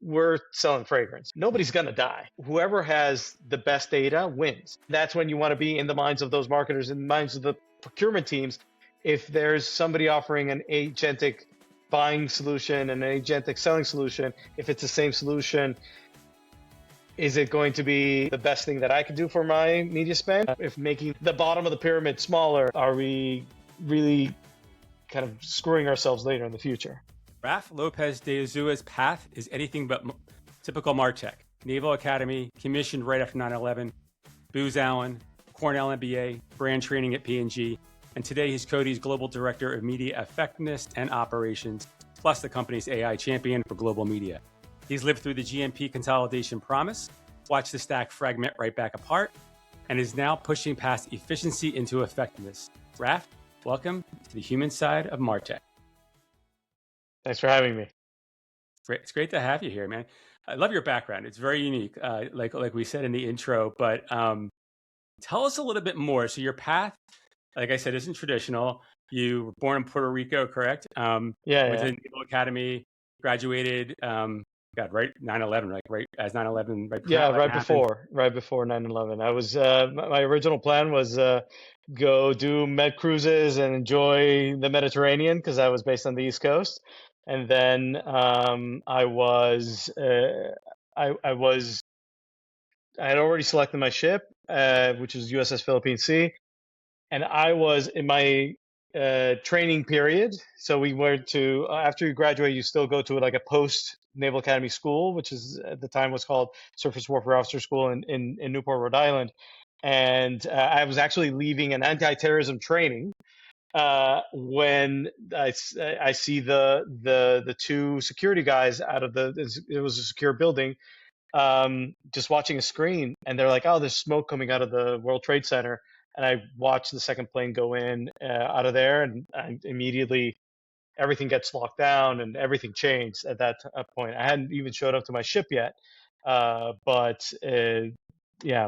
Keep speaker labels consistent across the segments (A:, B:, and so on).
A: we're selling fragrance. Nobody's going to die. Whoever has the best data wins. That's when you want to be in the minds of those marketers, in the minds of the procurement teams. If there's somebody offering an agentic buying solution and an agentic selling solution, if it's the same solution, is it going to be the best thing that I could do for my media spend? If making the bottom of the pyramid smaller, are we really kind of screwing ourselves later in the future?
B: Raf Lopez de Azua's path is anything but typical MarTech. Naval Academy, commissioned right after 9/11, Booz Allen, Cornell MBA, brand training at P&G, and today he's Coty's Global Director of Media Effectiveness and Operations, plus the company's AI champion for global media. He's lived through the GMP consolidation promise, watched the stack fragment right back apart, and is now pushing past efficiency into effectiveness. Raf, welcome to the human side of MarTech.
A: Thanks for having me.
B: It's great to have you here, man. I love your background. It's very unique, like we said in the intro, but tell us a little bit more. So your path, like I said, isn't traditional. You were born in Puerto Rico, correct? Went to the Naval Academy, graduated, right 9/11, right as 9/11,
A: right before 9/11. I was my original plan was go do med cruises and enjoy the Mediterranean because I was based on the East Coast, and then I had already selected my ship, which was USS Philippine Sea, and I was in my training period. So we went to, after you graduate, you still go to like a post Naval Academy school, which is at the time was called Surface Warfare Officer School in Newport, Rhode Island. And I was actually leaving an anti-terrorism training when I see the two security guys out of it was a secure building, just watching a screen, and they're like, "Oh, there's smoke coming out of the World Trade Center." And I watched the second plane go in out of there, and immediately everything gets locked down and everything changed at that point. I hadn't even showed up to my ship yet, but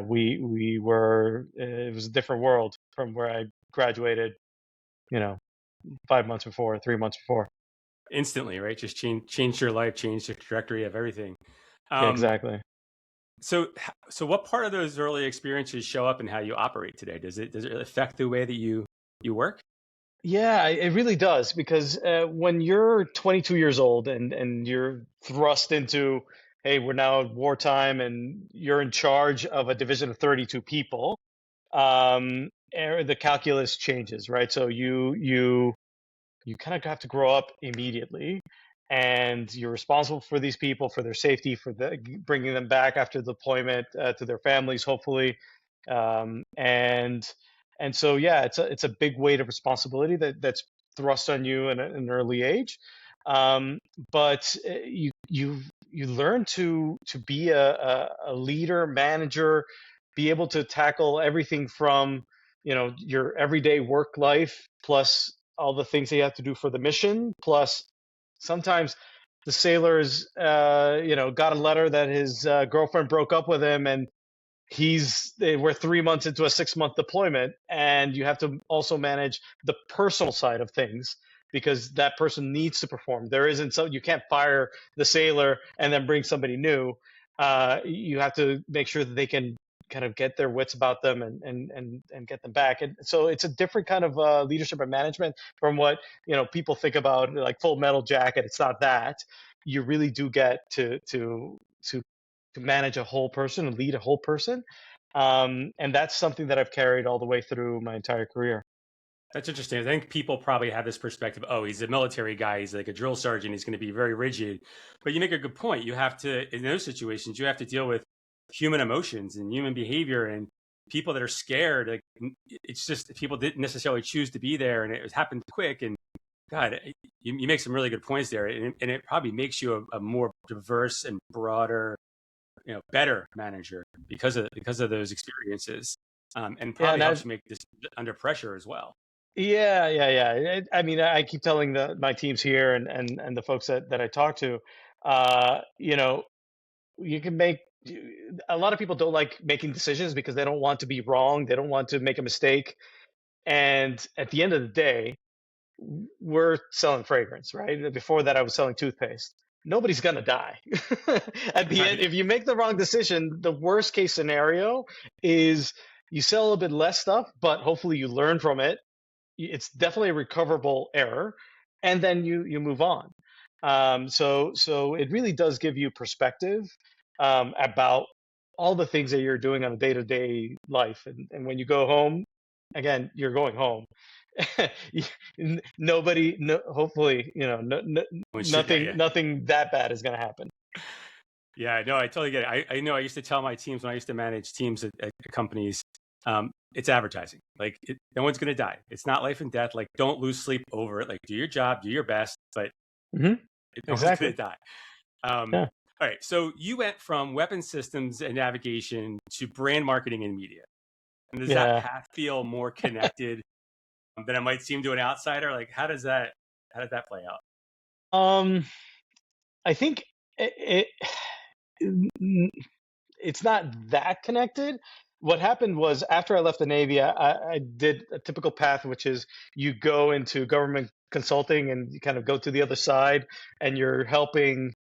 A: we were. It was a different world from where I graduated, 5 months before, 3 months before.
B: Instantly, right? Just changed your life, changed the trajectory of everything.
A: Yeah, exactly.
B: So what part of those early experiences show up in how you operate today? Does it affect the way that you work?
A: Yeah, it really does, because when you're 22 years old and you're thrust into, hey, we're now at wartime and you're in charge of a division of 32 people, the calculus changes, right? So you kind of have to grow up immediately, and you're responsible for these people, for their safety, for bringing them back after deployment to their families, hopefully, and so yeah, it's a big weight of responsibility that's thrust on you in an early age, but you learn to be a leader, manager, be able to tackle everything from your everyday work life, plus all the things that you have to do for the mission, plus sometimes the sailor's got a letter that his girlfriend broke up with him, and we're 3 months into a 6-month deployment, and you have to also manage the personal side of things because that person needs to perform. You can't fire the sailor and then bring somebody new. You have to make sure that they can kind of get their wits about them and get them back. And so it's a different kind of leadership and management from what people think about, like Full Metal Jacket. It's not that. You really do get to manage a whole person and lead a whole person, and that's something that I've carried all the way through my entire career.
B: That's interesting. I think people probably have this perspective, oh, he's a military guy, he's like a drill sergeant, he's going to be very rigid. But you make a good point. You have to, in those situations, you have to deal with human emotions and human behavior and people that are scared. Like, it's just people didn't necessarily choose to be there, and it happened quick. And God, you make some really good points there, and it probably makes you a more diverse and broader, better manager because of those experiences, and probably helps you make this under pressure as well.
A: Yeah. I mean, I keep telling my teams here and the folks that I talk to, you can make. A lot of people don't like making decisions because they don't want to be wrong. They don't want to make a mistake. And at the end of the day, we're selling fragrance, right? Before that, I was selling toothpaste. nobody's gonna die. At the end,
B: Right.
A: if you make the wrong decision, the worst case scenario is you sell a little bit less stuff, but hopefully you learn from it. It's definitely a recoverable error, and then you move on. So it really does give you perspective about all the things that you're doing on a day-to-day life, and when you go home, again, you're going home. Nobody, no, hopefully,
B: When shit, yeah,
A: nothing,
B: yeah.
A: nothing that bad is going to happen.
B: Yeah, no, I totally get it. I know I used to tell my teams when I used to manage teams at companies, it's advertising. Like, no one's going to die. It's not life and death. Like, don't lose sleep over it. Like, do your job, do your best, but
A: Hmm.
B: no one's going
A: Exactly.
B: to die. Um,
A: Yeah.
B: all right. So you went from weapon systems and navigation to brand marketing and media. And does that
A: Yeah.
B: path feel more connected than it might seem to an outsider? Like, how does that play out?
A: Um, I think it it's not that connected. What happened was after I left the Navy, I did a typical path, which is you go into government consulting and you kind of go to the other side, and you're helping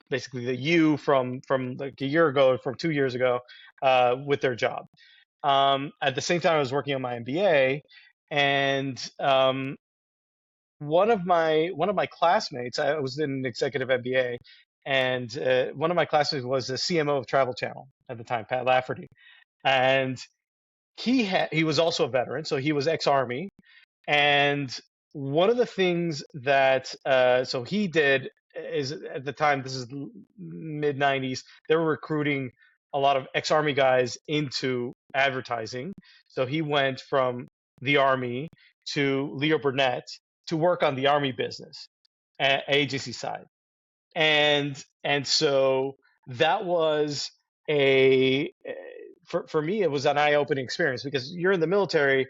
A: basically the you from like a year ago, from 2 years ago, with their job. At the same time, I was working on my MBA, and one of my classmates, I was in an executive MBA, and one of my classmates was the CMO of Travel Channel at the time, Pat Lafferty, and he was also a veteran, so he was ex-army, and one of the things that so he did is at the time, this is mid 90s, they were recruiting a lot of ex-army guys into advertising. So he went from the army to Leo Burnett to work on the army business, agency side, and so that was a for me it was an eye-opening experience because you're in the military.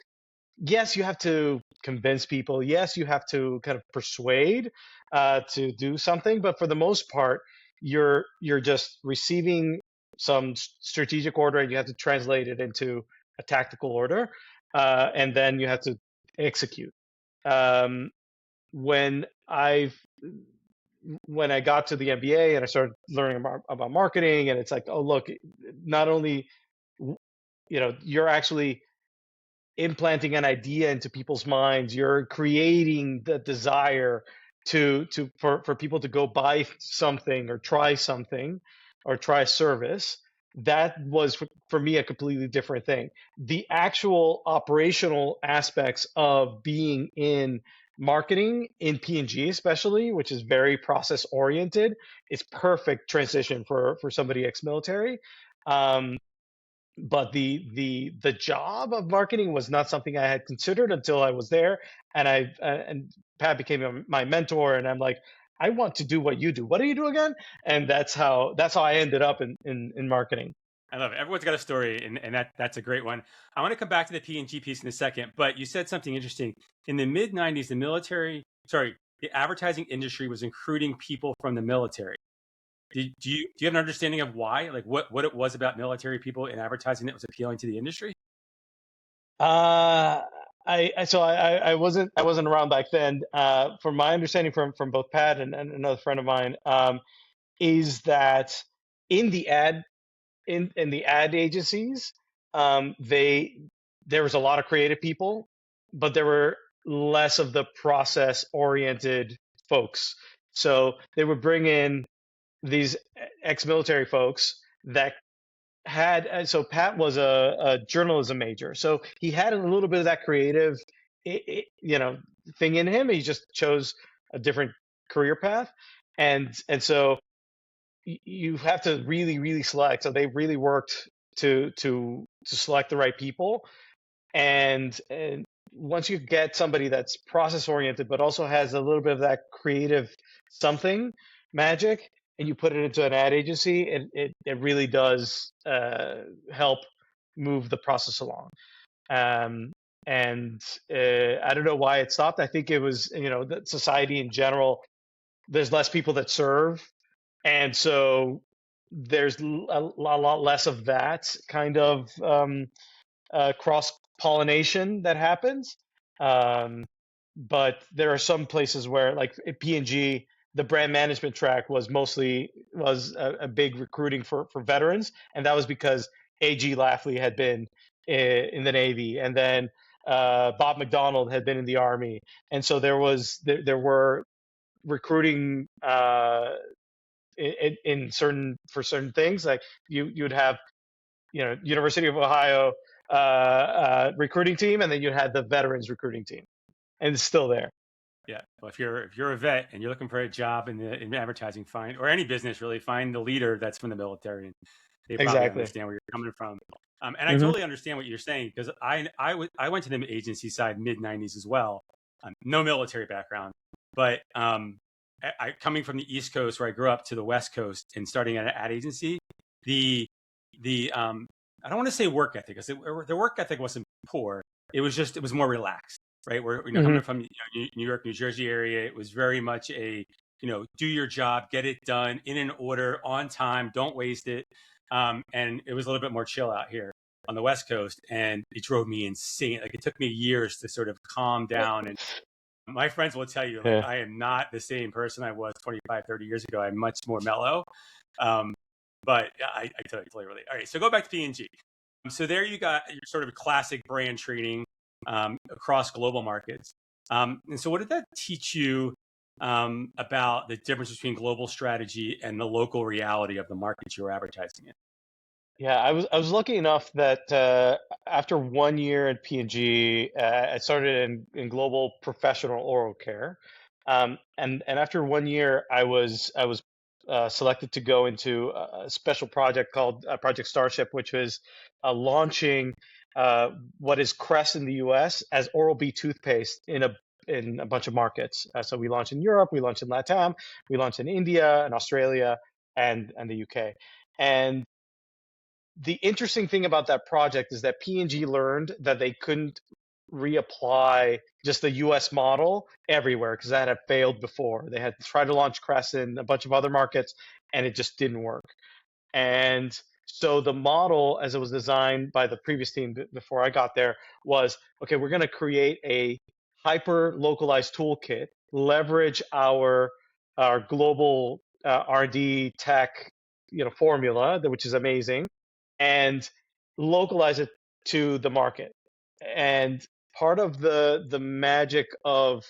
A: Yes, you have to convince people. Yes, you have to kind of persuade to do something. But for the most part, you're just receiving some strategic order, and you have to translate it into a tactical order, and then you have to execute. Um, when I when I got to the MBA and I started learning about marketing, and it's like, oh look, not only you're actually implanting an idea into people's minds, you're creating the desire for people to go buy something or try something or try a service. That was for me a completely different thing. The actual operational aspects of being in marketing in P&G especially, which is very process oriented, is perfect transition for somebody ex-military. um, but the job of marketing was not something I had considered until I was there, and Pat became my mentor, and I'm like, I want to do what you do. What do you do again? And that's how I ended up in marketing.
B: I love it. Everyone's got a story, and that's a great one. I want to come back to the P&G piece in a second, but you said something interesting. In the mid 90s, the advertising industry was recruiting people from the military. Do you have an understanding of why? Like what it was about military people in advertising that was appealing to the industry?
A: Uh, I wasn't around back then. From my understanding from both Pat and another friend of mine, is that in the ad in the ad agencies, they there was a lot of creative people, but there were less of the process oriented folks. So they would bring in these ex-military folks that had so Pat was a journalism major, so he had a little bit of that creative, thing in him. He just chose a different career path, and so you have to really really select. So they really worked to select the right people, and once you get somebody that's process oriented but also has a little bit of that creative something magic, and you put it into an ad agency, it really does help move the process along. um, and I don't know why it stopped. I think it was, that society in general, there's less people that serve, and so there's a lot less of that kind of cross pollination that happens. Um, but there are some places where, like at P&G, the brand management track was a big recruiting for veterans, and that was because A.G. Lafley had been in the Navy, and then Bob McDonald had been in the Army, and so there were recruiting in certain things. Like you'd have, University of Ohio recruiting team, and then you had the veterans recruiting team, and it's still there.
B: Yeah. Well, if you're a vet and you're looking for a job in advertising, find, or any business really, find the leader that's from the military, and they probably
A: Exactly.
B: understand where you're coming from. And I totally understand what you're saying, because I went to the agency side mid '90s as well. No military background, but I coming from the East Coast where I grew up to the West Coast and starting at an ad agency, the I don't want to say work ethic, because the work ethic wasn't poor. It was more relaxed, right? Where coming from New York, New Jersey area, it was very much a do your job, get it done in an order, on time, don't waste it. And it was a little bit more chill out here on the West Coast, and it drove me insane. Like, it took me years to sort of calm down. And my friends will tell you, like, I am not the same person I was 25, 30 years ago. I'm much more mellow. But I totally relate. All right, so go back to P&G. So there you got your sort of classic brand training across global markets. And so what did that teach you about the difference between global strategy and the local reality of the markets you were advertising in?
A: Yeah, I was lucky enough that after 1 year at P&G, I started in global professional oral care, and after 1 year, I was selected to go into a special project called Project Starship, which was launching what is Crest in the U.S. as Oral-B toothpaste in a bunch of markets. So we launched in Europe, we launched in LATAM, we launched in India and Australia and the UK. And the interesting thing about that project is that P&G learned that they couldn't reapply just the US model everywhere, because that had failed before. They had tried to launch Crest in a bunch of other markets, and it just didn't work. And so the model, as it was designed by the previous team before I got there, was, okay, we're going to create a hyper localized toolkit, leverage our global R&D tech formula, which is amazing, and localize it to the market. And part of the magic of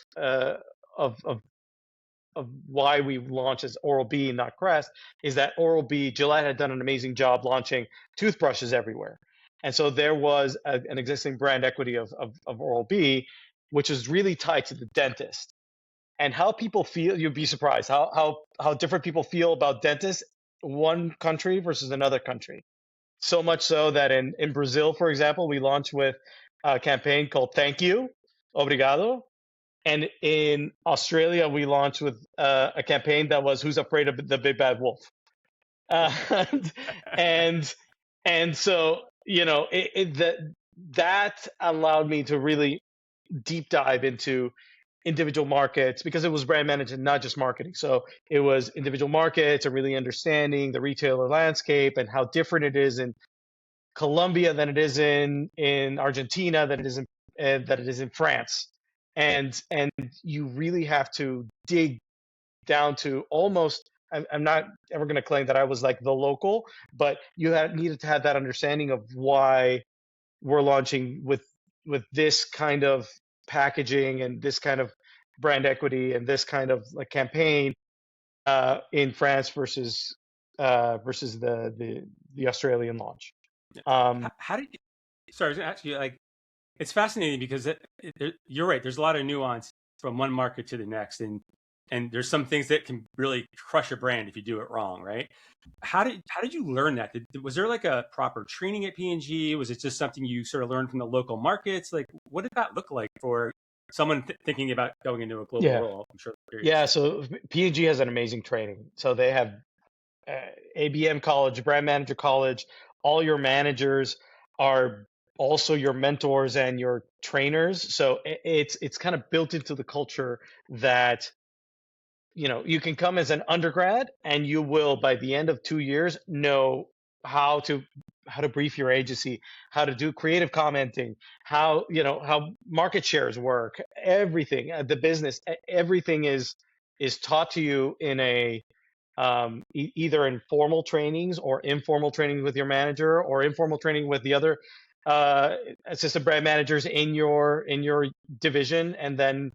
A: why we launched as Oral-B, not Crest, is that Oral-B, Gillette had done an amazing job launching toothbrushes everywhere. And so there was an existing brand equity of Oral-B, which is really tied to the dentist. And how people feel, you'd be surprised how different people feel about dentists, one country versus another country. So much so that in Brazil, for example, we launched with a campaign called Thank You, Obrigado. And in Australia, we launched with a campaign that was Who's Afraid of the Big Bad Wolf? And so, that allowed me to really deep dive into individual markets, because it was brand management, not just marketing. So it was individual markets and really understanding the retailer landscape and how different it is in Colombia than it is in Argentina, than it is in France. And you really have to dig down to almost, I'm not ever going to claim that I was like the local, but you needed to have that understanding of why we're launching with this kind of packaging and this kind of brand equity and this kind of like campaign in France versus the Australian launch.
B: How did you, sorry, I was going to ask you, like, it's fascinating because you're right. There's a lot of nuance from one market to the next. And there's some things that can really crush a brand if you do it wrong, right? How did you learn that? Was there like a proper training at P&G? Was it just something you sort of learned from the local markets? Like, what did that look like for someone thinking about going into a global role? I'm sure.
A: Yeah, so P&G has an amazing training. So they have ABM College, Brand Manager College. All your managers are also your mentors and your trainers. So it's kind of built into the culture that you can come as an undergrad and you will, by the end of 2 years, know how to brief your agency, how to do creative commenting, how market shares work, everything, the business, everything is is taught to you in a either in formal trainings or informal trainings with your manager or informal training with the other assistant brand managers in your division, and then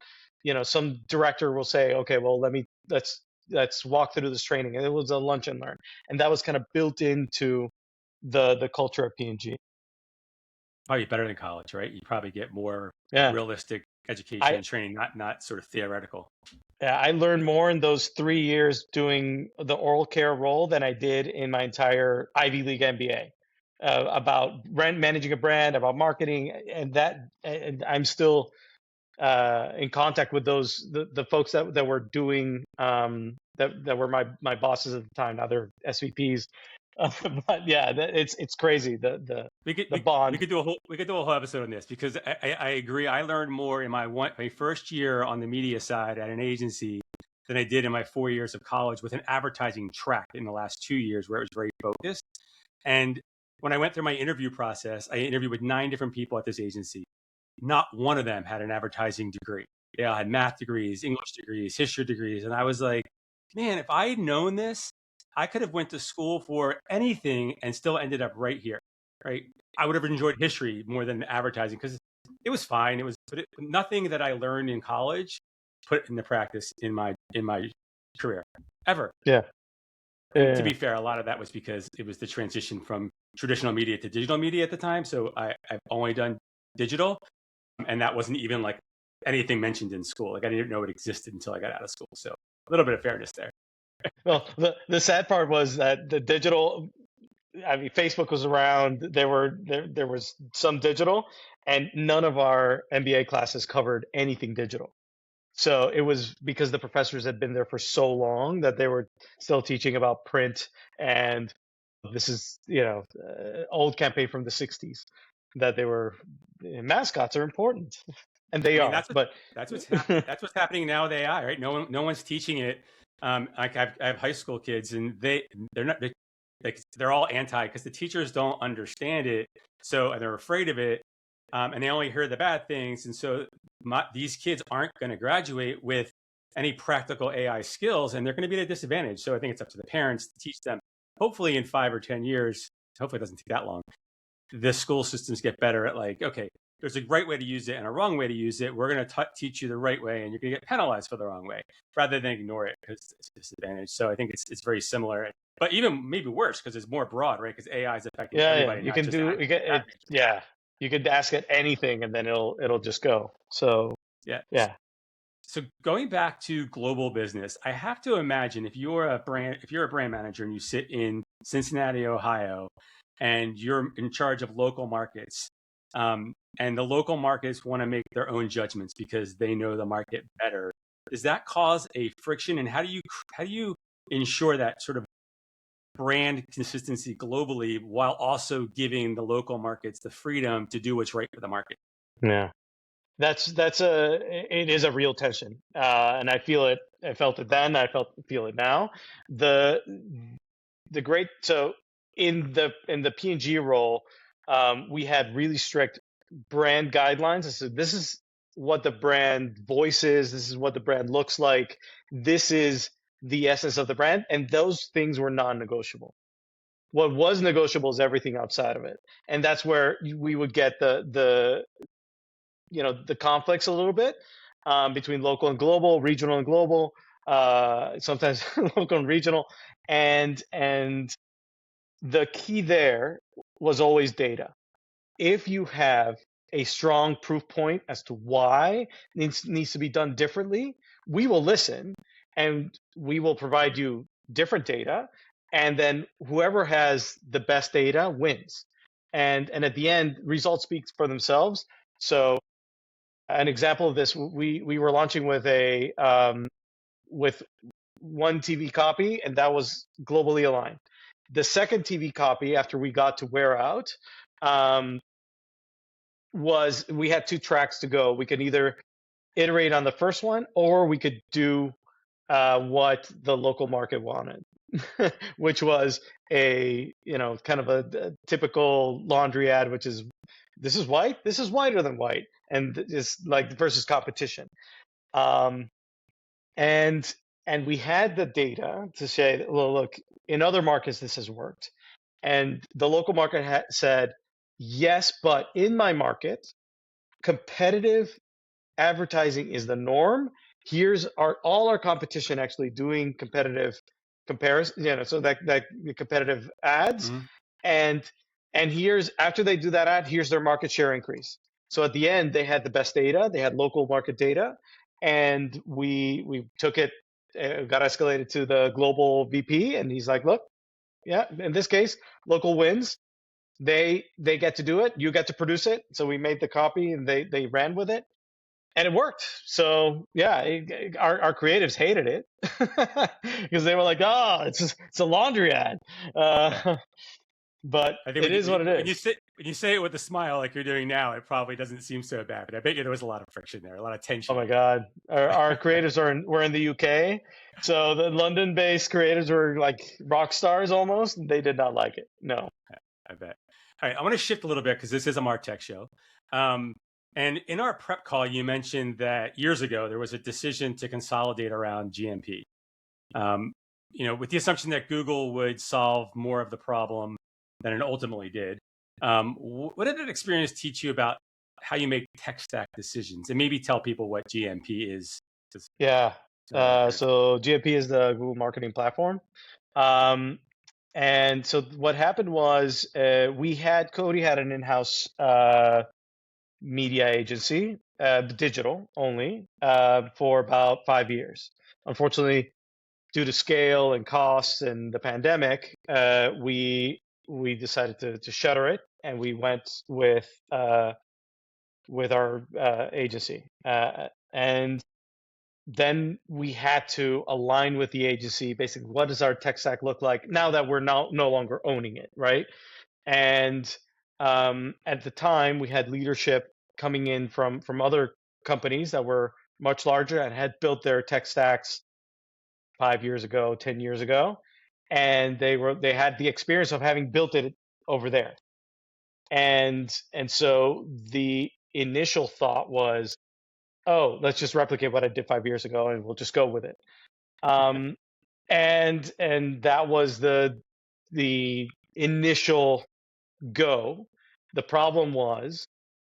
A: some director will say, okay, well, let's walk through this training, and it was a lunch and learn, and that was kind of built into the culture of P&G.
B: Probably better than college, right? You probably get more
A: Yeah,
B: realistic education
A: I
B: and training, not sort of theoretical.
A: yeah, I learned more in those 3 years doing the oral care role than I did in my entire Ivy League MBA, about managing a brand, about marketing, and I'm still in contact with the folks that were doing that were my bosses at the time. Now they're SVPs, but yeah, it's crazy
B: We could
A: the
B: we
A: bond.
B: could do a whole episode on this, because I agree. I learned more in my first year on the media side at an agency than I did in my 4 years of college with an advertising track in the last 2 years, where it was very focused. And when I went through my interview process, I interviewed with 9 different people at this agency. Not one of them had an advertising degree. They all had math degrees, English degrees, history degrees. And I was like, man, if I had known this, I could have went to school for anything and still ended up right here, right? I would have enjoyed history more than advertising, because it was fine. But nothing that I learned in college put into practice in my career ever.
A: Yeah.
B: And to be fair, a lot of that was because it was the transition from traditional media to digital media at the time. So I've only done digital, and that wasn't even like anything mentioned in school. Like I didn't know it existed until I got out of school. So a little bit of fairness there.
A: Well, the sad part was that the digital, I mean, Facebook was around. There was some digital, and none of our MBA classes covered anything digital. So it was because the professors had been there for so long that they were still teaching about print, and this is old campaign from the '60s, that they were mascots are important, and
B: I
A: they
B: mean,
A: are. But
B: that's what's happening now with AI, right? No one's teaching it. Like I have high school kids, and they're all anti, because the teachers don't understand it, so and they're afraid of it, and they only hear the bad things, and so these kids aren't going to graduate with any practical AI skills, and they're going to be at a disadvantage. So I think it's up to the parents to teach them. Hopefully, in 5 or 10 years, hopefully it doesn't take that long, the school systems get better at, like, okay, there's a right way to use it and a wrong way to use it. We're going to teach you the right way, and you're going to get penalized for the wrong way, rather than ignore it because it's a disadvantage. So I think it's very similar, but even maybe worse because it's more broad, right? Because AI is affecting everybody,
A: you
B: not
A: can
B: just
A: do
B: actors.
A: you get it, yeah. You could ask it anything, and then it'll just go. So
B: Yeah.
A: yeah.
B: So going back to global business, I have to imagine if you're a brand manager and you sit in Cincinnati, Ohio, and you're in charge of local markets, and the local markets want to make their own judgments because they know the market better, does that cause a friction? And how do you ensure that sort of brand consistency globally while also giving the local markets the freedom to do what's right for the market?
A: Yeah. It is a real tension, and I feel it. I felt it then. Feel it now. The so in the P&G role, we had really strict brand guidelines. So this is what the brand voice is. This is what the brand looks like. This is the essence of the brand, and those things were non-negotiable. What was negotiable is everything outside of it, and that's where we would get the conflicts a little bit, between local and global, regional and global, sometimes local and regional, and the key there was always data. If you have a strong proof point as to why needs to be done differently, we will listen, and we will provide you different data, and then whoever has the best data wins. And at the end, results speak for themselves. So an example of this, we were launching with with one TV copy, and that was globally aligned. The second TV copy, after we got to Wear Out, was we had 2 tracks to go. We could either iterate on the first one, or we could do what the local market wanted, which was a kind of a typical laundry ad, which is, this is white, this is whiter than white, and it's like versus competition. And And we had the data to say, well, look, in other markets, this has worked. And the local market said, yes, but in my market, competitive advertising is the norm. Here's all our competition actually doing competitive comparison, so that competitive ads.
B: Mhm.
A: And here's, after they do that ad, here's their market share increase. So at the end, they had the best data, they had local market data, and we took it, got escalated to the global VP, and he's like, look, yeah, in this case, local wins. They get to do it, you get to produce it. So we made the copy, and they ran with it, and it worked. So yeah, our creatives hated it because they were like, oh, it's a laundry ad. But
B: I think
A: it is what it
B: when you
A: is.
B: say when you say it with a smile like you're doing now, it probably doesn't seem so bad. But I bet you there was a lot of friction there, a lot of
A: Oh
B: tension.
A: my God, our creatives were in the UK, so the London-based creatives were like rock stars almost. They did not like it. No.
B: I bet. All right, I want to shift a little bit because this is a MarTech show. And in our prep call, you mentioned that years ago there was a decision to consolidate around GMP. With the assumption that Google would solve more of the problem than it ultimately did. What did that experience teach you about how you make tech stack decisions, and maybe tell people what GMP is?
A: Yeah.
B: To the record.
A: So GMP is the Google Marketing Platform. Um, and so what happened was Coty had an in-house media agency, digital only, for about 5 years. Unfortunately, due to scale and costs and the pandemic, we decided to shutter it, and we went with our agency. And then we had to align with the agency. Basically, what does our tech stack look like now that we're no longer owning it, right? And at the time, we had leadership coming in from other companies that were much larger and had built their tech stacks 5 years ago, 10 years ago, and they had the experience of having built it over there. And so the initial thought was, oh, let's just replicate what I did 5 years ago, and we'll just go with it. Um, and that was the initial go. The problem was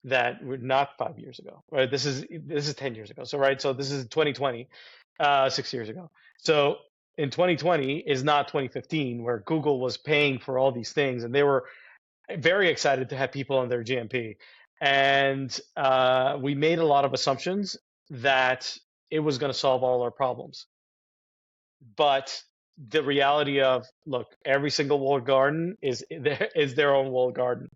A: that we're not 5 years ago, right? This is 10 years ago. So right, so this is 2020, 6 years ago. So in 2020 is not 2015, where Google was paying for all these things, and they were very excited to have people on their GMP. And we made a lot of assumptions that it was going to solve all our problems. But the reality of, look, every single walled garden is their own walled garden,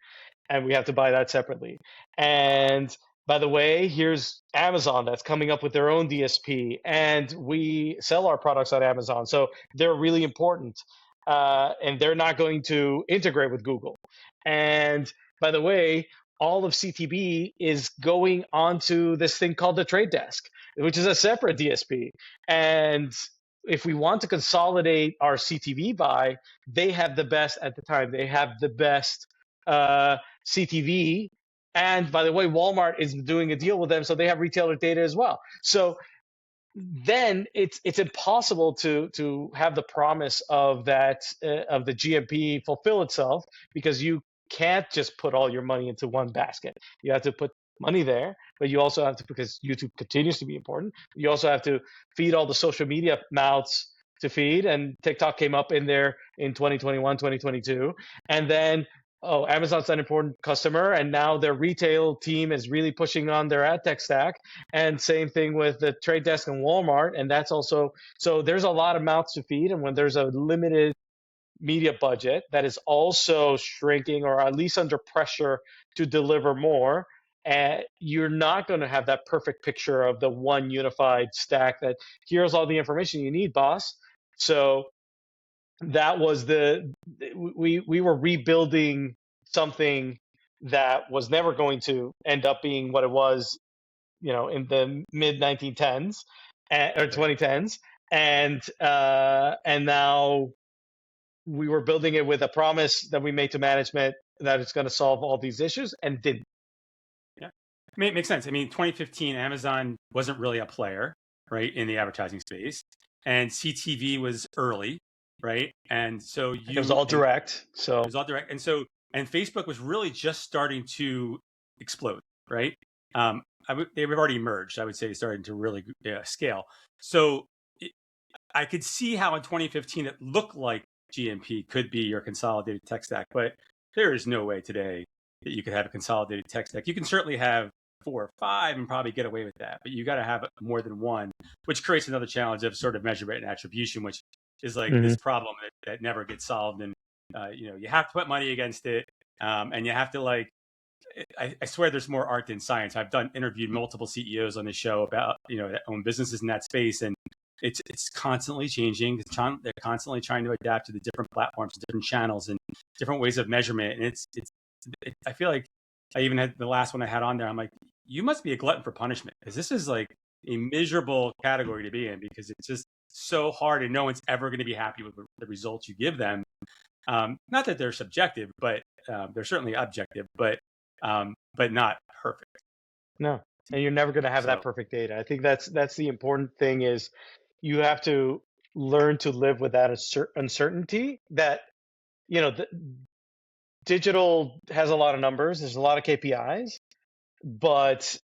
A: and we have to buy that separately. And by the way, here's Amazon that's coming up with their own DSP, and we sell our products on Amazon, so they're really important, and they're not going to integrate with Google. And by the way, all of CTB is going onto this thing called the Trade Desk, which is a separate DSP. And if we want to consolidate our CTV buy, they have the best at the time. They have the best CTV. And by the way, Walmart is doing a deal with them, so they have retailer data as well. So then it's impossible to have the promise of that of the GMP fulfill itself, because you can't just put all your money into one basket. You have to put money there, but you also have to, because YouTube continues to be important, you also have to feed all the social media mouths to feed, and TikTok came up in there in 2021, 2022. And then, oh, Amazon's an important customer, and now their retail team is really pushing on their ad tech stack. And same thing with the Trade Desk and Walmart, and that's also, so there's a lot of mouths to feed. And when there's a limited media budget that is also shrinking, or at least under pressure to deliver more, you're not going to have that perfect picture of the one unified stack that here's all the information you need, boss. So that was we were rebuilding something that was never going to end up being what it was, in the mid 1910s or 2010s. And now we were building it with a promise that we made to management that it's going to solve all these issues, and didn't.
B: Yeah, I mean, it makes sense. I mean, 2015, Amazon wasn't really a player, right, in the advertising space. and CTV was early, right? And so
A: It was all direct. So
B: it was all direct. And Facebook was really just starting to explode, right? They've already emerged. I would say starting to really scale. So I could see how in 2015 it looked like GMP could be your consolidated tech stack, but there is no way today that you could have a consolidated tech stack. You can certainly have 4 or 5 and probably get away with that, but you got to have more than one, which creates another challenge of sort of measurement and attribution, which is like this problem that never gets solved. And you have to put money against it, and you have to I swear there's more art than science. I've interviewed multiple CEOs on the show about that own businesses in that space, and it's constantly changing. They're constantly trying to adapt to the different platforms, different channels, and different ways of measurement. And I feel like I even had the last one I had on there. I'm like, you must be a glutton for punishment, because this is like a miserable category to be in, because it's just so hard and no one's ever going to be happy with the results you give them. Not that they're subjective, but they're certainly objective, but not perfect.
A: No, and you're never going to have that perfect data. I think that's the important thing, is you have to learn to live with that uncertainty that, digital has a lot of numbers. There's a lot of KPIs, but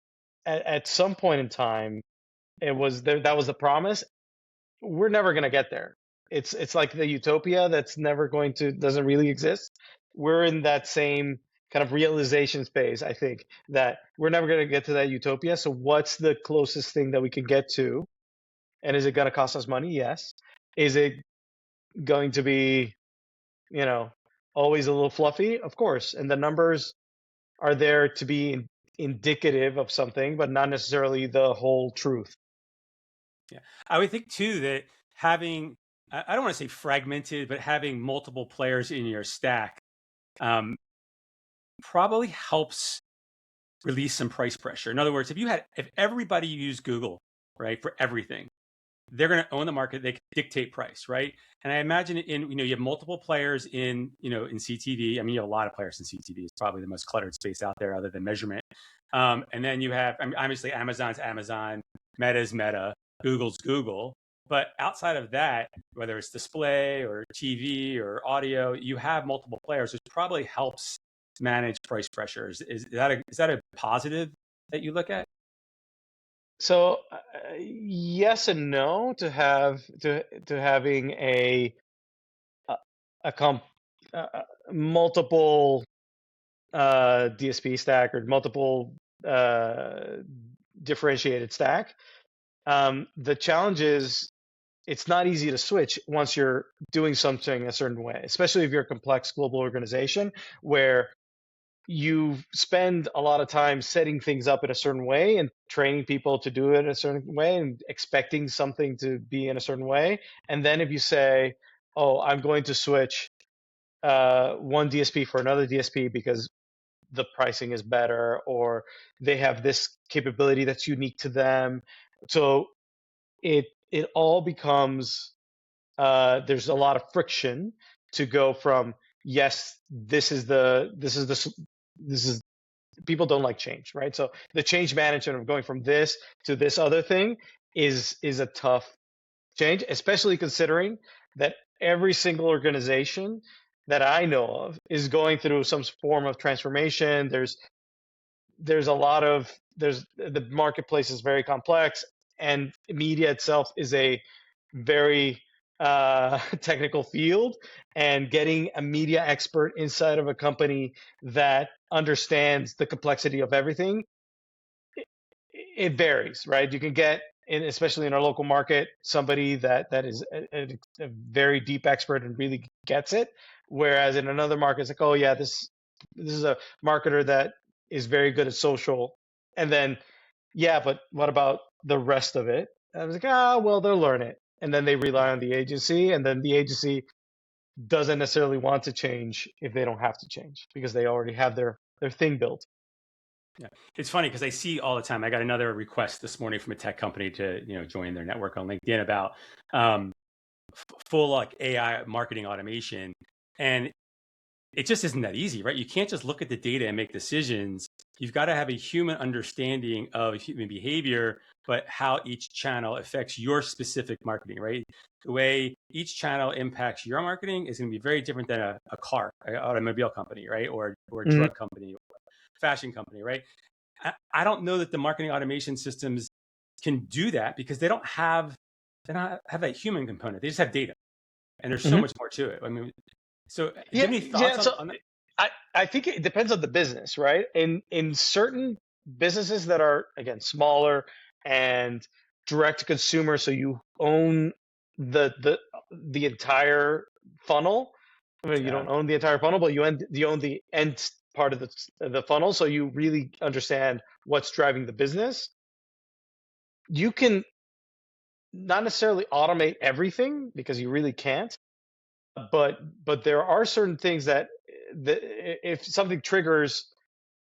A: at some point in time, it was there. That was the promise. We're never going to get there. It's like the utopia that's doesn't really exist. We're in that same kind of realization phase, I think, that we're never going to get to that utopia. So what's the closest thing that we can get to? And is it going to cost us money? Yes. Is it going to be, always a little fluffy? Of course. And the numbers are there to be indicative of something, but not necessarily the whole truth.
B: Yeah. I would think too that having, I don't want to say fragmented, but having multiple players in your stack probably helps release some price pressure. In other words, if everybody used Google, right, for everything, they're going to own the market. They can dictate price, right? And I imagine you have multiple players in CTV. I mean, you have a lot of players in CTV. It's probably the most cluttered space out there other than measurement. And then you have, obviously, Amazon's Amazon, Meta's Meta, Google's Google. But outside of that, whether it's display or TV or audio, you have multiple players, which probably helps manage price pressures. Is that a positive that you look at?
A: So yes and no to having a multiple DSP stack or multiple differentiated stack. The challenge is it's not easy to switch once you're doing something a certain way, especially if you're a complex global organization where you spend a lot of time setting things up in a certain way and training people to do it a certain way and expecting something to be in a certain way. And then if you say, oh, I'm going to switch one DSP for another DSP because the pricing is better or they have this capability that's unique to them. So it all becomes, there's a lot of friction to go from, yes, this is people don't like change, right? So the change management of going from this to this other thing is a tough change, especially considering that every single organization that I know of is going through some form of transformation. There's the marketplace is very complex, and media itself is a very technical field, and getting a media expert inside of a company that understands the complexity of everything, it varies, right? You can get, especially in our local market, somebody that is a very deep expert and really gets it, whereas in another market, it's like, oh yeah, this is a marketer that is very good at social, and then yeah, but what about the rest of it? And I was like, well, they'll learn it. And then they rely on the agency, and then the agency doesn't necessarily want to change if they don't have to change because they already have their thing built.
B: Yeah, it's funny because I see all the time. I got another request this morning from a tech company to join their network on LinkedIn about full like AI marketing automation, and it just isn't that easy, right? You can't just look at the data and make decisions. You've got to have a human understanding of human behavior, but how each channel affects your specific marketing, right? The way each channel impacts your marketing is going to be very different than a car, an automobile company, right? Or a
A: Mhm.
B: drug company, or a fashion company, right? I don't know that the marketing automation systems can do that because they don't have that human component. They just have data, and there's so
A: Mhm.
B: much more to it. I mean, so do you
A: Yeah,
B: have any
A: yeah.
B: thoughts
A: So
B: on that?
A: I think it depends on the business, right? In certain businesses that are again smaller and direct to consumer, so you own the entire funnel. I mean, you
B: Yeah.
A: don't own the entire funnel, but you own the end part of the funnel, so you really understand what's driving the business. You can not necessarily automate everything because you really can't, but there are certain things that if something triggers,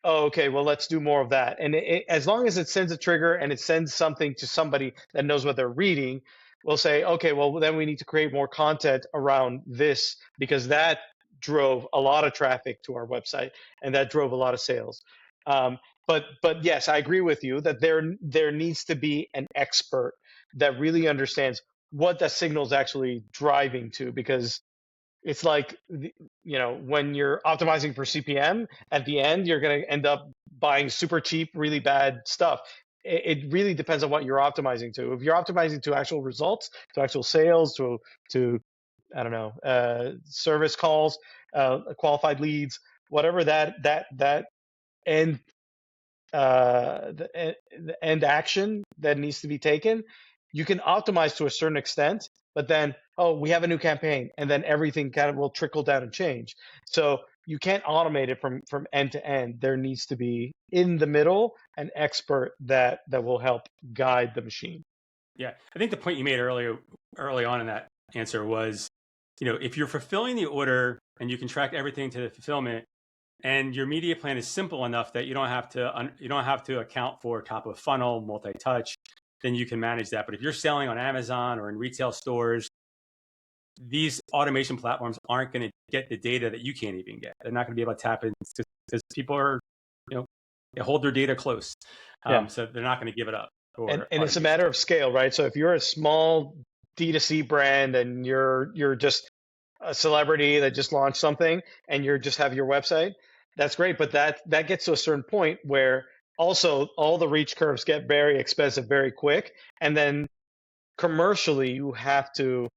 A: oh, okay, well, let's do more of that. And as long as it sends a trigger and it sends something to somebody that knows what they're reading, we'll say, okay, well, then we need to create more content around this because that drove a lot of traffic to our website and that drove a lot of sales. But yes, I agree with you that there needs to be an expert that really understands what that signal is actually driving to, because it's like, when you're optimizing for CPM, at the end, you're going to end up buying super cheap, really bad stuff. It really depends on what you're optimizing to. If you're optimizing to actual results, to actual sales, to I don't know, service calls, qualified leads, whatever that end the end action that needs to be taken, you can optimize to a certain extent, but then, oh, we have a new campaign, and then everything kind of will trickle down and change. So you can't automate it from end to end. There needs to be in the middle an expert that will help guide the machine.
B: Yeah, I think the point you made early on in that answer was, if you're fulfilling the order and you can track everything to the fulfillment, and your media plan is simple enough that you don't have to account for top of funnel, multi-touch, then you can manage that. But if you're selling on Amazon or in retail stores, these automation platforms aren't going to get the data that you can't even get. They're not going to be able to tap in because people are, they hold their data close,
A: Yeah,
B: so they're not going to give it up for
A: and it's a
B: automation.
A: matter of scale, right? So if you're a small D2C brand and you're just a celebrity that just launched something and you just have your website, that's great. But that gets to a certain point where also all the reach curves get very expensive very quick. And then commercially, you have to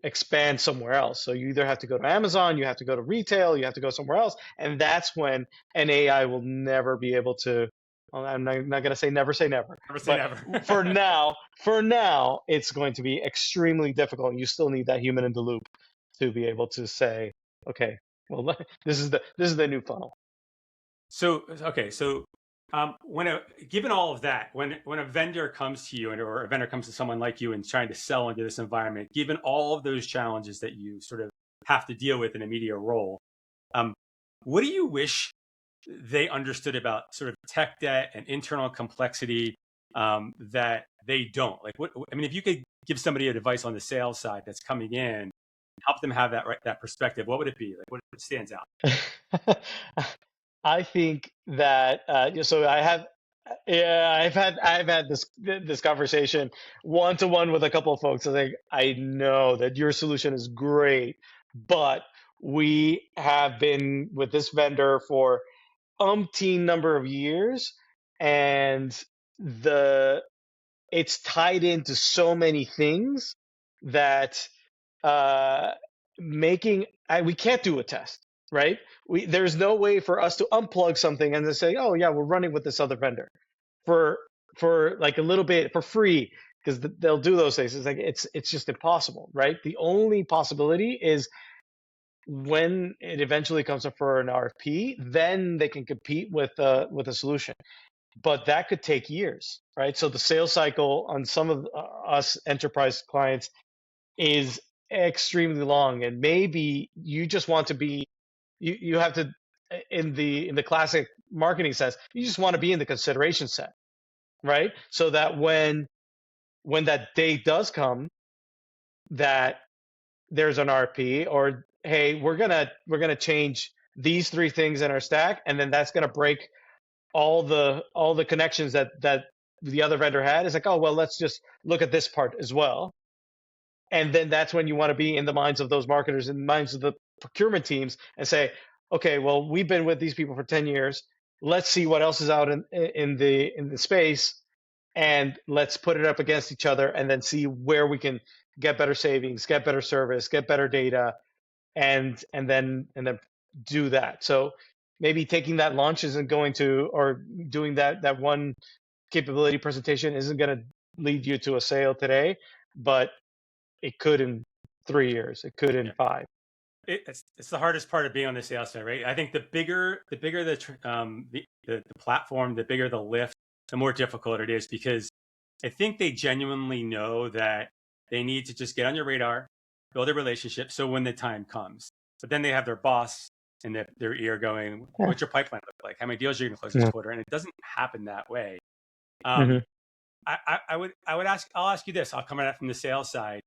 A: expand somewhere else. So you either have to go to Amazon, you have to go to retail, you have to go somewhere else. And that's when an AI will never be able to. Well, I'm not going to say never,
B: Never say
A: but
B: never.
A: for now, it's going to be extremely difficult. You still need that human in the loop to be able to say, okay, well, this is the new funnel.
B: So okay, so given all of that, when a vendor comes to you or a vendor comes to someone like you and trying to sell into this environment, given all of those challenges that you sort of have to deal with in a media role, um, what do you wish they understood about sort of tech debt and internal complexity that they don't? Like, I mean, if you could give somebody advice on the sales side that's coming in, help them have that perspective, what would it be? Like, what stands out?
A: I think that so I have yeah I've had this conversation one to one with a couple of folks. I think I know that your solution is great, but we have been with this vendor for umpteen number of years, and the it's tied into so many things that uh, we can't do a test, right? There's no way for us to unplug something and then say, oh yeah, we're running with this other vendor for like a little bit for free, because they'll do those things. It's like it's just impossible, right? The only possibility is when it eventually comes up for an RFP, then they can compete with a solution, but that could take years, right? So the sales cycle on some of us enterprise clients is extremely long, and maybe you just want to be you have to, in the classic marketing sense, you just want to be in the consideration set, right? So that when that day does come, that there's an RP, or hey, we're gonna change these three things in our stack, and then that's gonna break all the connections that the other vendor had. It's like, oh well, let's just look at this part as well. And then that's when you want to be in the minds of those marketers, in the minds of the procurement teams, and say, okay, well, we've been with these people for 10 years. Let's see what else is out in the space, and let's put it up against each other, and then see where we can get better savings, get better service, get better data, and then do that. So maybe taking that launch isn't going to, or doing that one capability presentation isn't going to lead you to a sale today, but it could in 3 years. It could in 5.
B: It's the hardest part of being on the sales side, right? I think the bigger the platform, the bigger the lift, the more difficult it is, because I think they genuinely know that they need to just get on your radar, build a relationship, so when the time comes. But then they have their boss in their ear going, "What's your pipeline look like? How many deals are you going to close this quarter?" And it doesn't happen that way.
A: Mm-hmm.
B: I'll ask you this. I'll come at it from the sales side.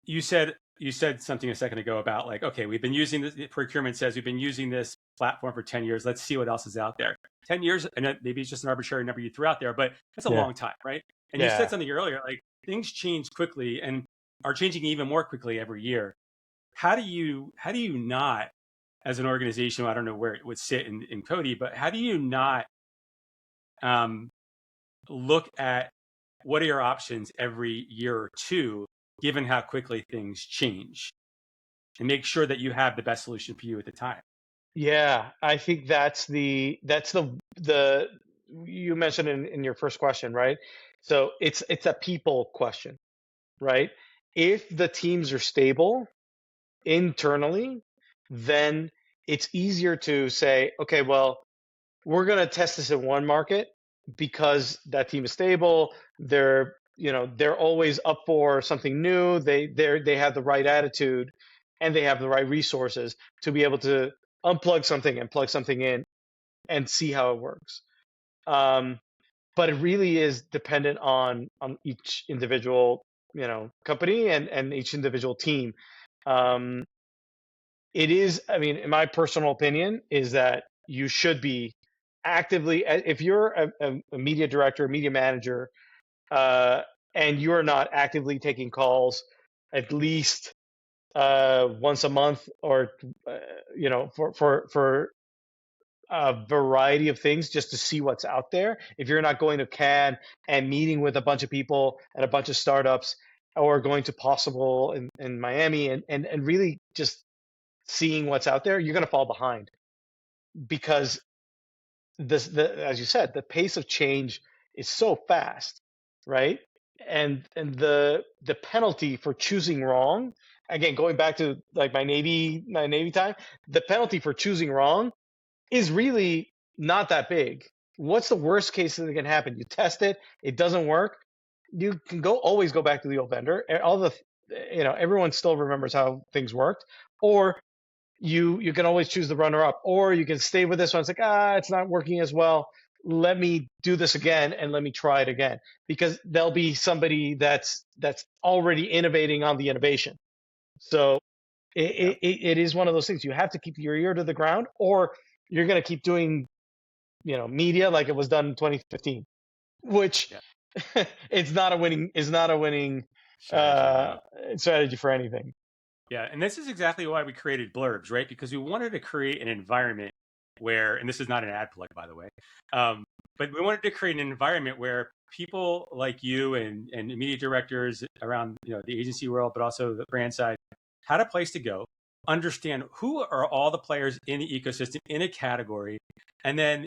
B: You said something a second ago about, like, okay, we've been using this, procurement says we've been using this platform for 10 years. Let's see what else is out there. 10 years, and maybe it's just an arbitrary number you threw out there, but that's a long time, right? And you said something earlier, like, things change quickly and are changing even more quickly every year. How do you not, as an organization, I don't know where it would sit in Coty, but how do you not look at what are your options every year or two, given how quickly things change, and make sure that you have the best solution for you at the time?
A: Yeah, I think that's the you mentioned in your first question, right? So it's a people question, right? If the teams are stable internally, then it's easier to say, okay, well, we're going to test this in one market because that team is stable. They're always up for something new. They have the right attitude, and they have the right resources to be able to unplug something and plug something in and see how it works. But it really is dependent on each individual company and each individual team. It is, I mean, in my personal opinion, is that you should be actively, if you're a media director, a media manager, and you're not actively taking calls at least once a month, or for a variety of things, just to see what's out there. If you're not going to Cannes and meeting with a bunch of people and a bunch of startups, or going to Possible in Miami, and really just seeing what's out there, you're going to fall behind, because as you said, the pace of change is so fast, right? And the penalty for choosing wrong, again, going back to like my Navy time, the penalty for choosing wrong is really not that big. What's the worst case that can happen? You test it, it doesn't work. You can always go back to the old vendor. Everyone still remembers how things worked. Or you can always choose the runner up, or you can stay with this one. It's like, it's not working as well. Let me do this again, and let me try it again, because there'll be somebody that's already innovating on the innovation. So it is one of those things. You have to keep your ear to the ground, or you're going to keep doing, media like it was done in 2015, which it's not a winning strategy for anything.
B: Yeah, and this is exactly why we created Blurbs, right? Because we wanted to create an environment where, and this is not an ad plug, by the way, but we wanted to create an environment where people like you and media directors around the agency world, but also the brand side, had a place to go, understand who are all the players in the ecosystem in a category, and then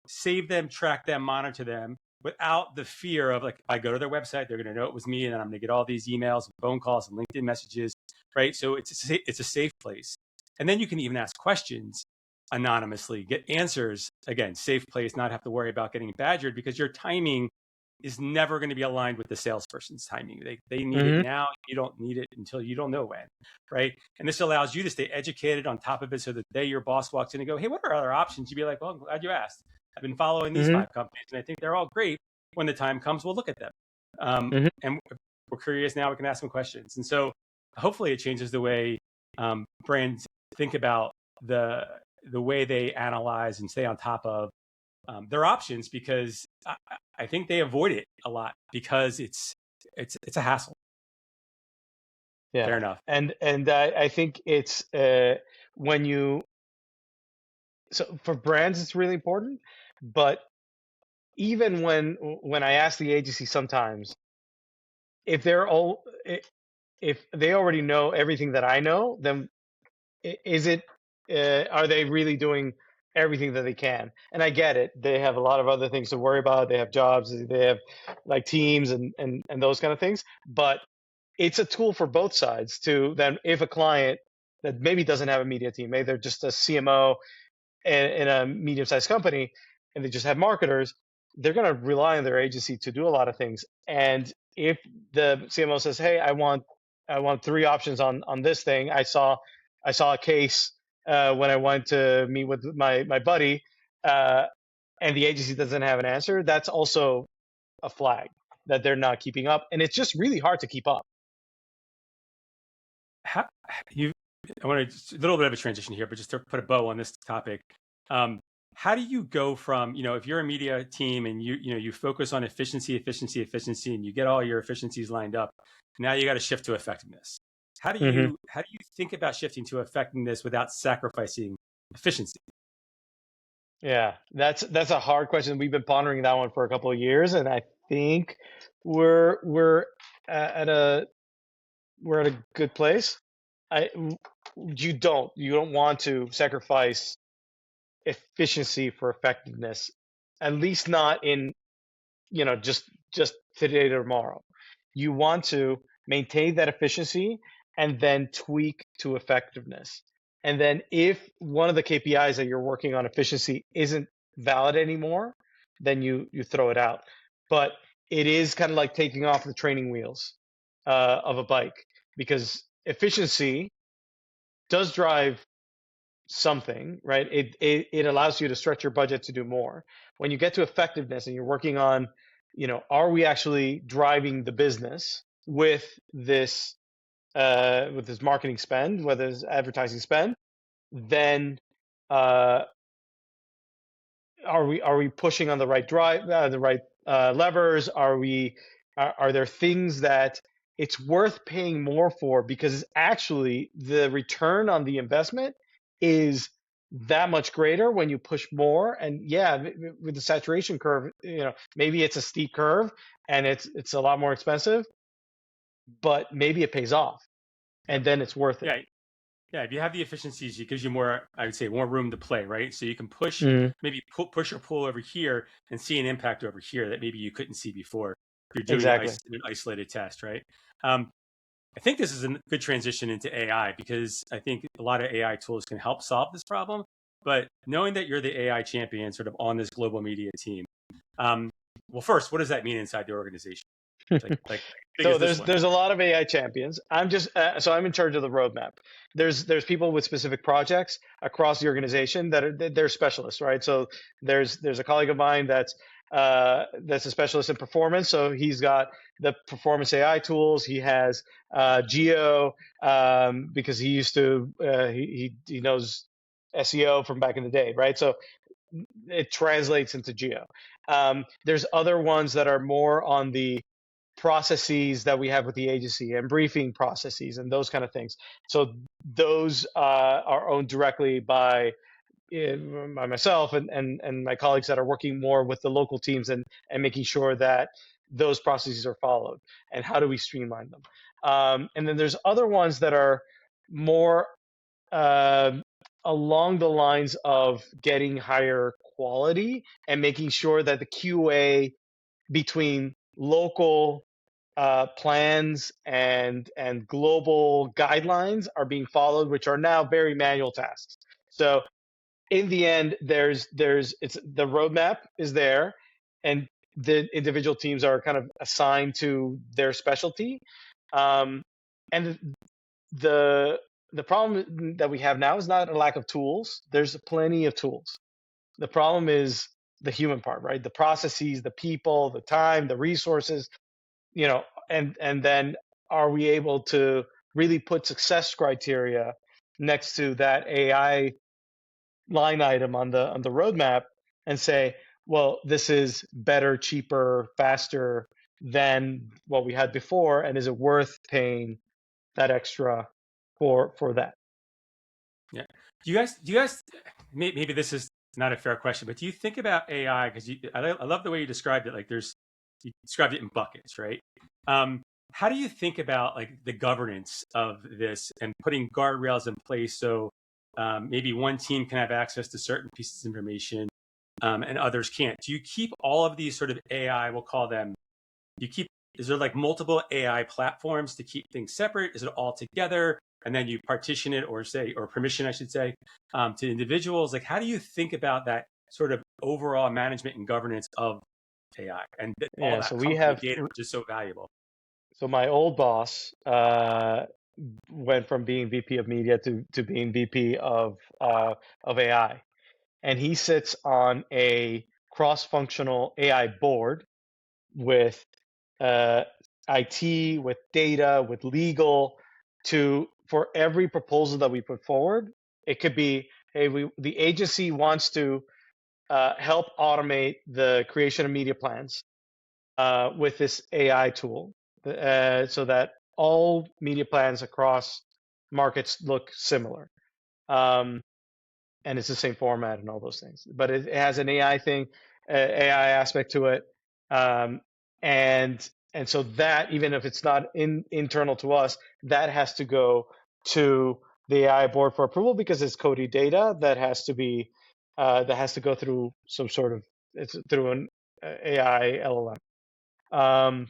B: save them, track them, monitor them, without the fear of, like, I go to their website, they're going to know it was me, and then I'm going to get all these emails and phone calls and LinkedIn messages, right? So it's a safe place. And then you can even ask questions anonymously, get answers. Again, safe place, not have to worry about getting badgered, because your timing is never going to be aligned with the salesperson's timing. They need it now. You don't need it until you don't know when, right? And this allows you to stay educated on top of it, so that the day your boss walks in and go, hey, what are other options? You'd be like, well, I'm glad you asked. I've been following these 5 companies, and I think they're all great. When the time comes, we'll look at them. And we're curious now, we can ask some questions. And so hopefully it changes the way brands think about the way they analyze and stay on top of their options, because I think they avoid it a lot because it's a hassle.
A: Yeah.
B: Fair enough.
A: And I think it's when you so for brands it's really important, but even when I ask the agency sometimes if they're all if they already know everything that I know, then is it are they really doing everything that they can? And I get it. They have a lot of other things to worry about. They have jobs, they have like teams and those kind of things. But it's a tool for both sides to then if a client that maybe doesn't have a media team, maybe they're just a CMO in a medium-sized company and they just have marketers, they're going to rely on their agency to do a lot of things. And if the CMO says, "Hey, I want three options on this thing," I saw a case when I went to meet with my buddy, uh, and the agency doesn't have an answer. That's also a flag that they're not keeping up, and it's just really hard to keep up.
B: How, you, I want to a little bit of a transition here, but just to put a bow on this topic. How do you go from, if you're a media team and you focus on efficiency, and you get all your efficiencies lined up, now you got to shift to effectiveness. How do
A: Mm-hmm.
B: you think about shifting to effectiveness without sacrificing efficiency?
A: Yeah, that's a hard question. We've been pondering that one for a couple of years, and I think we're at a we're at a good place. I you don't want to sacrifice efficiency for effectiveness, at least not in just today to tomorrow. You want to maintain that efficiency and then tweak to effectiveness. And then if one of the KPIs that you're working on efficiency isn't valid anymore, then you throw it out. But it is kind of like taking off the training wheels of a bike, because efficiency does drive something, right? It allows you to stretch your budget to do more. When you get to effectiveness and you're working on, are we actually driving the business with this marketing spend, whether it's advertising spend, then uh, are we pushing on the right drive, the right levers? Are there things that it's worth paying more for because actually the return on the investment is that much greater when you push more? And yeah, with the saturation curve, maybe it's a steep curve and it's a lot more expensive, but maybe it pays off
B: Yep.
A: and then it's worth it.
B: Yeah. Yeah, if you have the efficiencies, it gives you more, I would say, more room to play, right? So you can push,
A: Mhm.
B: maybe push or pull over here and see an impact over here that maybe you couldn't see before. If you're doing
A: Exactly.
B: an isolated test, right? I think this is a good transition into AI, because I think a lot of AI tools can help solve this problem. But knowing that you're the AI champion sort of on this global media team, well, first, what does that mean inside the organization? Like big
A: So
B: as this
A: there's
B: one?
A: there's a lot of AI champions. I'm in charge of the roadmap. There's people with specific projects across the organization they're specialists, right? So there's a colleague of mine that's a specialist in performance. So he's got the performance AI tools. He has Geo because he used to he knows SEO from back in the day, right? So it translates into Geo. There's other ones that are more on the processes that we have with the agency and briefing processes and those kind of things. So those are owned directly by myself and my colleagues that are working more with the local teams and making sure that those processes are followed and how do we streamline them. And then there's other ones that are more uh, along the lines of getting higher quality and making sure that the QA between local plans and global guidelines are being followed, which are now very manual tasks. So in the end, it's the roadmap is there, and the individual teams are kind of assigned to their specialty. Um, and the the problem that we have now is not a lack of tools. There's plenty of tools. The problem is the human part, right? The processes, the people, the time, the resources, and then are we able to really put success criteria next to that AI line item on the roadmap and say, well, this is better, cheaper, faster than what we had before, and is it worth paying that extra for that?
B: Yeah. Do you guys maybe this is not a fair question, but do you think about AI? Because I love the way you described it. Like you described it in buckets, right? Um, how do you think about like the governance of this and putting guardrails in place so maybe one team can have access to certain pieces of information and others can't? Do you keep all of these sort of AI, we'll call them, you keep, is there like multiple AI platforms to keep things separate? Is it all together? And then you partition it or permission, I should say, to individuals? Like, how do you think about that sort of overall management and governance of AI and all
A: Yeah,
B: that
A: so
B: company data, which is so valuable?
A: so my old boss went from being VP of media to being VP of AI, and he sits on a cross-functional AI board with uh, IT, with data, with legal, to for every proposal that we put forward. It could be, hey, the agency wants to help automate the creation of media plans with this AI tool, so that all media plans across markets look similar. Um, and it's the same format and all those things. But it has an AI thing, AI aspect to it, um, and so that even if it's not internal to us, that has to go to the AI board for approval because it's Coty data that has to go through some sort of it's through an AI LLM. Um,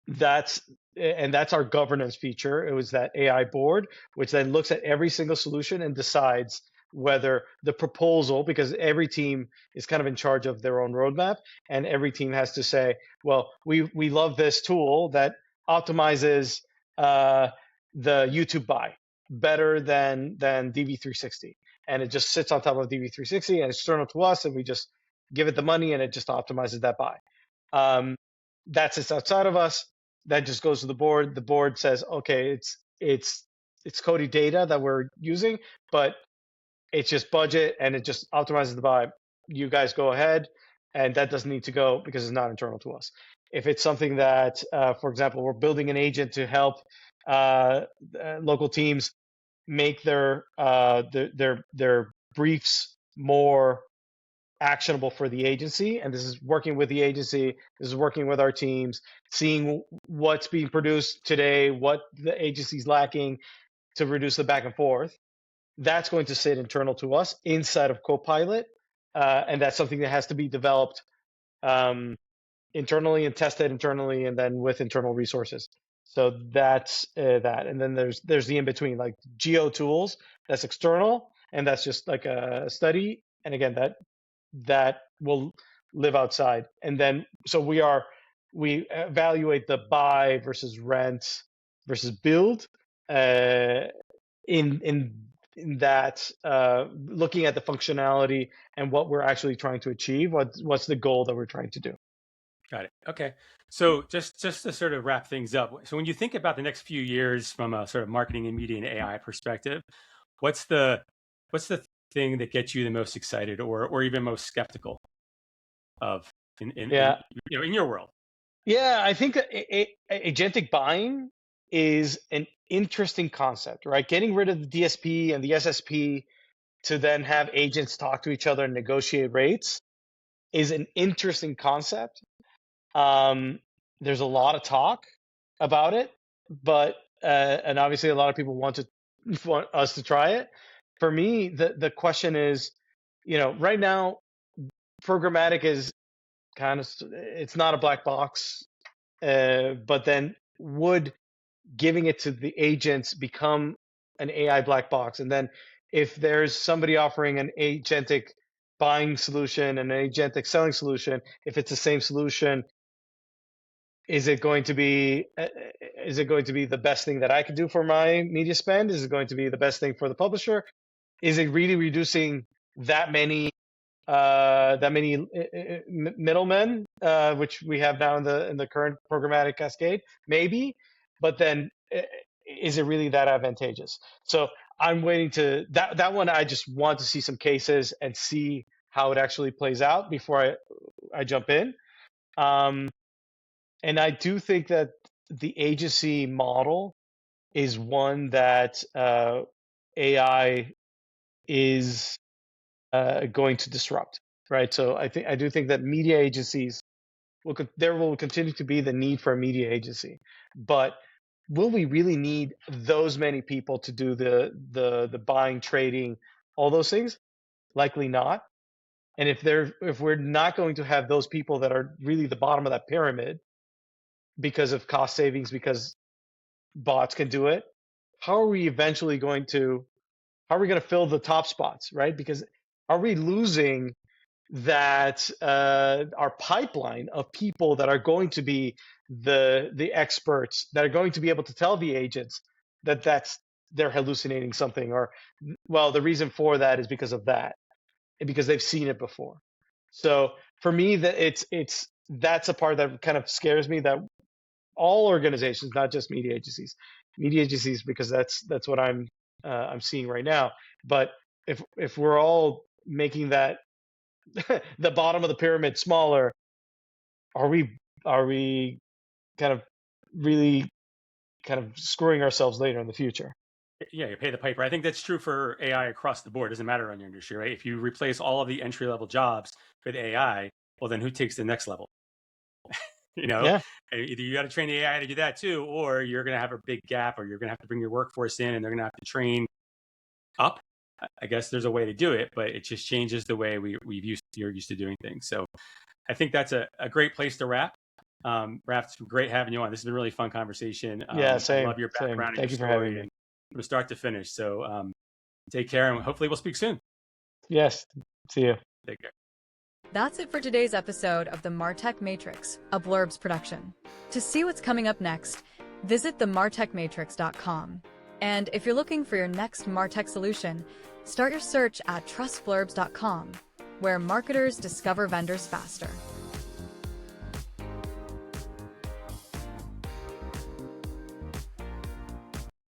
A: that's that's our governance feature. It was that AI board, which then looks at every single solution and decides whether the proposal, because every team is kind of in charge of their own roadmap, and every team has to say, well, we love this tool that optimizes uh, the YouTube buy better than DV360, and it just sits on top of DV360 and it's external to us, and we just give it the money and it just optimizes that buy. That sits outside of us. That just goes to the board. The board says, okay, it's Coty data that we're using, but it's just budget and it just optimizes the buy. You guys go ahead, and that doesn't need to go because it's not internal to us. If it's something that, for example, we're building an agent to help local teams make their briefs more actionable for the agency, and this is working with the agency, this is working with our teams, seeing what's being produced today, what the agency's lacking to reduce the back and forth. That's going to sit internal to us inside of Copilot, and that's something that has to be developed um, internally and tested internally, and then with internal resources. So that's that, and then there's the in between, like geo tools. That's external, and that's just like a study. And again, that will live outside. And then so we evaluate the buy versus rent versus build uh, in that looking at the functionality and what we're actually trying to achieve. What's the goal that we're trying to do?
B: Got it. Okay. So just to sort of wrap things up. So when you think about the next few years from a sort of marketing and media and AI perspective, what's the thing that gets you the most excited or even most skeptical of
A: Yeah,
B: in your world?
A: yeah. I think that agentic buying is an interesting concept, right? Getting rid of the DSP and the SSP to then have agents talk to each other and negotiate rates is an interesting concept. Um, there's a lot of talk about it, but and obviously a lot of people want us to try it. For me, the question is, right now programmatic is kind of it's not a black box, but then would giving it to the agents become an AI black box? And then if there's somebody offering an agentic buying solution and an agentic selling solution, if it's the same solution, is it going to be the best thing that I could do for my media spend? Is it going to be the best thing for the publisher? Is it really reducing that many middlemen, which we have now in the current programmatic cascade? Maybe, but then is it really that advantageous? So I'm waiting to that one. I just want to see some cases and see how it actually plays out before I jump in. And I do think that the agency model is one that AI is going to disrupt, right? So I do think that media agencies there will continue to be the need for a media agency, but will we really need those many people to do the buying, trading, all those things? Likely not. And if we're not going to have those people that are really the bottom of that pyramid because of cost savings, because bots can do it, how are we eventually going to fill the top spots, right? Because are we losing that our pipeline of people that are going to be the experts that are going to be able to tell the agents that they're hallucinating something, or well, the reason for that is because of that, because they've seen it before. So for me, that that's a part that kind of scares me, that all organizations, not just media agencies, because that's what I'm seeing right now. But if we're all making that the bottom of the pyramid smaller, are we kind of really kind of screwing ourselves later in the future?
B: Yeah, you pay the piper. I think that's true for AI across the board. It doesn't matter on your industry, right? If you replace all of the entry level jobs with AI, well, then who takes the next level?
A: Yeah.
B: Either you got to train the AI to do that too, or you're going to have a big gap, or you're going to have to bring your workforce in, and they're going to have to train up. I guess there's a way to do it, but it just changes the way you're used to doing things. So I think that's a great place to wrap. Raf, it's great having you on. This has been a really fun conversation.
A: Yeah, same.
B: I love your background.
A: Thank
B: and your
A: you for having
B: story,
A: me.
B: from start to finish. So take care, and hopefully we'll speak soon.
A: Yes. See you.
B: Take care.
C: That's it for today's episode of the MarTech Matrix, a Blurbs production. To see what's coming up next, visit themartechmatrix.com. And if you're looking for your next MarTech solution, start your search at trustblurbs.com, where marketers discover vendors faster.